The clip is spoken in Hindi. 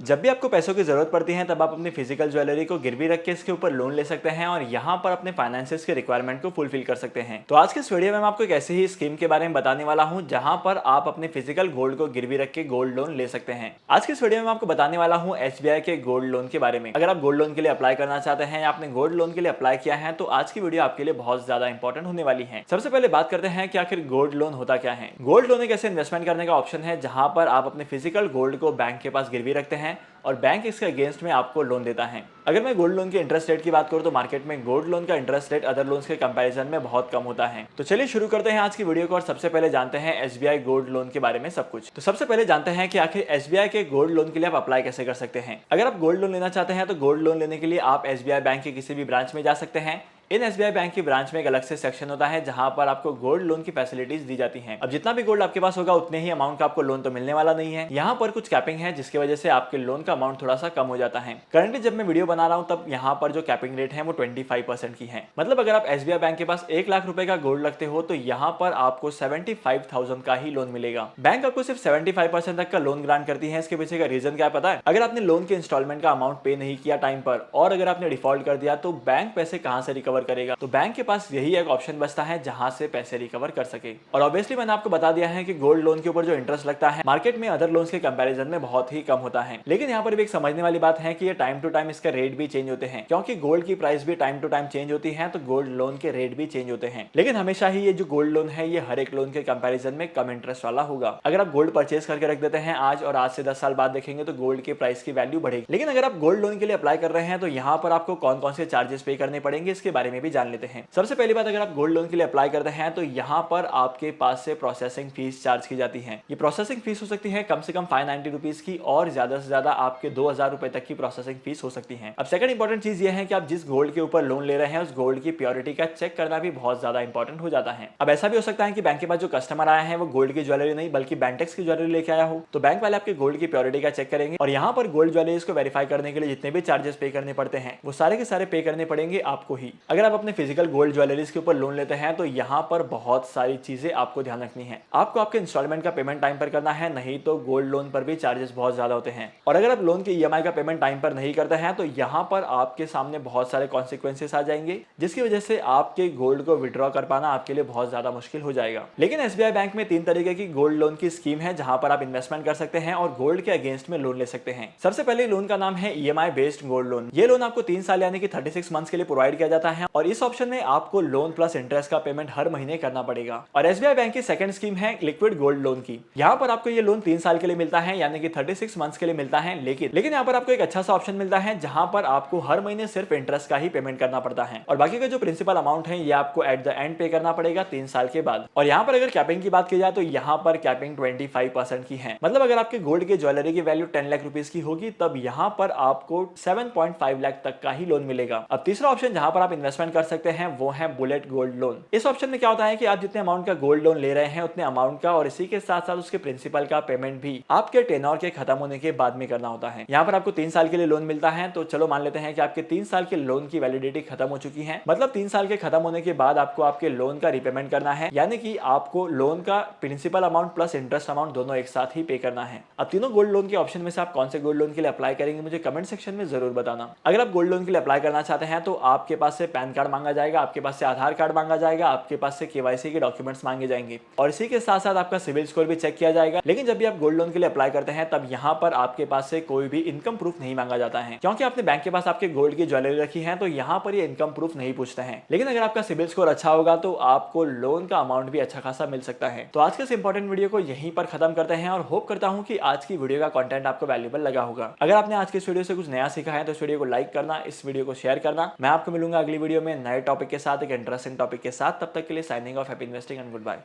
जब भी आपको पैसों की जरूरत पड़ती है तब आप अपनी फिजिकल ज्वेलरी को गिरवी रख के इसके ऊपर लोन ले सकते हैं और यहाँ पर अपने फाइनेंसिस के रिक्वायरमेंट को फुलफिल कर सकते हैं। तो आज के इस वीडियो में मैं आपको एक ऐसी ही स्कीम के बारे में बताने वाला हूँ जहाँ पर आप अपने फिजिकल गोल्ड को गिरवी रख के गोल्ड लोन ले सकते हैं। आज के इस वीडियो में मैं आपको बताने वाला हूँ SBI के गोल्ड लोन के बारे में। अगर आप गोल्ड लोन के लिए अप्लाई करना चाहते हैं या आपने गोल्ड लोन के लिए अप्लाई किया है तो आज की वीडियो आपके लिए बहुत ज्यादा इंपॉर्टेंट होने वाली है। सबसे पहले बात करते हैं कि आखिर गोल्ड लोन होता क्या है। गोल्ड लोन एक ऐसे इन्वेस्टमेंट करने का ऑप्शन है जहां पर आप अपने फिजिकल गोल्ड को बैंक के पास गिरवी रखते हैं और बैंक इसके अगेंस्ट में आपको लोन देता है। अगर मैं गोल्ड लोन के इंटरेस्ट रेट की बात करूं तो मार्केट में गोल्ड लोन का इंटरेस्ट रेट अदर लोन्स के कंपैरिजन में बहुत कम होता है। तो चलिए शुरू करते हैं आज की वीडियो को और सबसे पहले जानते हैं SBI गोल्ड लोन के बारे में सब कुछ। तो सबसे पहले जानते हैं कि आखिर SBI के गोल्ड लोन के लिए आप अप्लाई कैसे कर सकते हैं। अगर आप गोल्ड लोन लेना चाहते हैं तो गोल्ड लोन लेने के लिए आप SBI बैंक के किसी भी ब्रांच में जा सकते हैं। इन SBI बैंक की ब्रांच में एक अलग से सेक्शन होता है जहां पर आपको गोल्ड लोन की फैसिलिटीज दी जाती हैं। अब जितना भी गोल्ड आपके पास होगा उतने ही अमाउंट का आपको लोन तो मिलने वाला नहीं है। यहाँ पर कुछ कैपिंग है जिसकी वजह से आपके लोन का अमाउंट थोड़ा सा कम हो जाता है। करंटली जब मैं वीडियो बना रहा हूँ तब यहाँ पर जो कैपिंग रेट है वो 25% की है। मतलब अगर आप SBI बैंक के पास 1 लाख रुपए का गोल्ड रखते हो तो यहाँ पर आपको 75,000 का ही लोन मिलेगा। बैंक आपको सिर्फ 75% तक का लोन ग्रांट करती है। इसके पीछे का रीजन क्या पता है? अगर आपने लोन के इंस्टॉलमेंट का अमाउंट पे नहीं किया टाइम पर और अगर आपने डिफॉल्ट कर दिया तो बैंक पैसे कहां से रिकवर करेगा। तो बैंक के पास यही एक ऑप्शन बचता है जहां से पैसे रिकवर कर सके। और ऑब्वियसली मैंने आपको बता दिया है कि गोल्ड लोन के ऊपर जो इंटरेस्ट लगता है मार्केट में अदर लोन्स के कंपैरिजन में बहुत ही कम होता है। लेकिन यहाँ पर भी एक समझने वाली बात है कि ये टाइम टू टाइम इसका रेट भी चेंज होते हैं, क्योंकि गोल्ड की प्राइस भी टाइम टू टाइम चेंज होती है तो गोल्ड लोन के रेट भी चेंज होते हैं। लेकिन हमेशा ही ये जो गोल्ड लोन है ये हर एक लोन के कंपैरिजन में कम इंटरेस्ट वाला होगा। अगर आप गोल्ड परचेज करके रख देते हैं आज और आज से 10 साल बाद देखेंगे तो गोल्ड की प्राइस की वैल्यू बढ़ेगी। लेकिन अगर आप गोल्ड लोन के लिए अप्लाई कर रहे हैं तो यहाँ पर आपको कौन कौन से चार्जेस पे करने पड़ेंगे इसके बारे में भी जान लेते हैं। सबसे पहली बात, अगर आप गोल्ड लोन के लिए अप्लाई करते हैं तो यहाँ पर आपके पास से प्रोसेसिंग फीस चार्ज की जाती है। ये प्रोसेसिंग फीस हो सकती है कम से कम 590 रुपीज की और ज्यादा से ज्यादा आपके 2000 रुपए तक की प्रोसेसिंग फीस हो सकती है। अब सेकंड इंपॉर्टेंट चीज ये है कि आप जिस गोल्ड के ऊपर लोन ले रहे हैं उस गोल्ड की प्योरिटी का चेक करना भी बहुत ज्यादा इंपॉर्टेंट हो जाता है। अब ऐसा भी हो सकता है कि बैंक के पास जो कस्टमर आया है वो गोल्ड की ज्वेलरी नहीं बल्कि बैंटेक्स की ज्वेलरी लेके आया हो, तो बैंक वाले आपके गोल्ड की प्योरिटी का चेक करेंगे और यहाँ पर गोल्ड ज्वेलरीज को वेरीफाई करने के लिए जितने भी चार्जेस पे करने पड़ते हैं वो सारे के सारे पे करने पड़ेंगे आपको ही। अगर आप अपने फिजिकल गोल्ड ज्वेलरीज के ऊपर लोन लेते हैं तो यहाँ पर बहुत सारी चीजें आपको ध्यान रखनी है। आपको आपके इंस्टॉलमेंट का पेमेंट टाइम पर करना है, नहीं तो गोल्ड लोन पर भी चार्जेस बहुत ज्यादा होते हैं। और अगर आप लोन के EMI का पेमेंट टाइम पर नहीं करते हैं तो यहाँ पर आपके सामने बहुत सारे कॉन्सिक्वेंसेस आ जाएंगे जिसकी वजह से आपके गोल्ड को विड्रॉ कर पाना आपके लिए बहुत ज्यादा मुश्किल हो जाएगा। लेकिन SBI बैंक में 3 तरीके की गोल्ड लोन की स्कीम है जहां पर आप इन्वेस्टमेंट कर सकते हैं और गोल्ड के अगेंस्ट में लोन ले सकते हैं। सबसे पहले लोन का नाम है EMI बेस्ड गोल्ड लोन। ये लोन आपको 3 साल यानी कि 36 मंथ्स के लिए प्रोवाइड किया जाता है और इस ऑप्शन में आपको लोन प्लस इंटरेस्ट का पेमेंट हर महीने करना पड़ेगा। और SBI बैंक की सेकंड स्कीम है लिक्विड गोल्ड लोन की। यहाँ पर आपको ये लोन 3 साल के लिए मिलता है यानी कि 36 मंथ्स के लिए मिलता है। लेकिन यहाँ पर आपको एक अच्छा सा ऑप्शन मिलता है जहां पर आपको हर महीने सिर्फ इंटरेस्ट का ही पेमेंट करना पड़ता है और बाकी का जो प्रिंसिपल अमाउंट है ये आपको एट द एंड पे करना पड़ेगा 3 साल के बाद। और यहाँ पर अगर कैपिंग की बात की जाए तो यहाँ पर कैपिंग 25% की है। मतलब अगर आपके गोल्ड के ज्वेलरी की वैल्यू 10 लाख रुपीज की होगी तब यहाँ पर आपको 7.5 लाख तक का ही लोन मिलेगा। अब तीसरा ऑप्शन जहां पर आप इन्वेस्टमेंट कर सकते हैं वो है बुलेट गोल्ड लोन। इस ऑप्शन में क्या होता है कि आप जितने अमाउंट का गोल्ड लोन ले रहे हैं उतने अमाउंट का और इसी के साथ साथ उसके प्रिंसिपल का पेमेंट भी आपके टेन्योर के खत्म होने के बाद में करना होता है। यहाँ पर आपको 3 साल के लिए लोन मिलता है तो चलो मान लेते हैं कि आपके 3 साल के लोन की वैलिडिटी खत्म हो चुकी है। मतलब 3 साल के खत्म होने के बाद आपको आपके लोन का रिपेमेंट करना है यानी कि आपको लोन का principal amount plus interest amount दोनों एक साथ ही पे करना है। अब तीनों गोल्ड लोन के ऑप्शन में से आप कौन से गोल्ड लोन के लिए अप्लाई करेंगे मुझे कमेंट सेक्शन में जरूर बताना। अगर आप गोल्ड लोन के लिए अप्लाई करना चाहते हैं तो आपके पास से पैन कार्ड मांगा जाएगा, आपके पास से आधार कार्ड मांगा जाएगा, आपके पास से KYC के डॉक्यूमेंट्स मांगे जाएंगे और इसी के साथ साथ आपका सिविल स्कोर भी चेक किया जाएगा। लेकिन जब भी आप गोल्ड लोन के लिए अप्लाई करते हैं तब यहाँ पर आपके पास से कोई भी इनकम प्रूफ नहीं मांगा जाता है, क्योंकि आपने बैंक के पास आपके गोल्ड की ज्वेलरी रखी है तो यहाँ पर ये इनकम प्रूफ नहीं पूछते हैं। लेकिन अगर आपका सिविल स्कोर अच्छा होगा तो आपको लोन का अमाउंट भी अच्छा खासा मिल सकता है। तो आज के इस इंपॉर्टेंट वीडियो को यहीं पर खत्म करते हैं और होप करता हूँ कि आज की वीडियो का कंटेंट आपको वैल्यूएबल लगा होगा। अगर आपने आज के इस वीडियो से कुछ नया सीखा है तो इस वीडियो को लाइक करना, इस वीडियो को शेयर करना। मैं आपको मिलूंगा अगली वीडियो में नए टॉपिक के साथ, एक इंटरेस्टिंग टॉपिक के साथ। तब तक के लिए signing off, happy investing and good bye.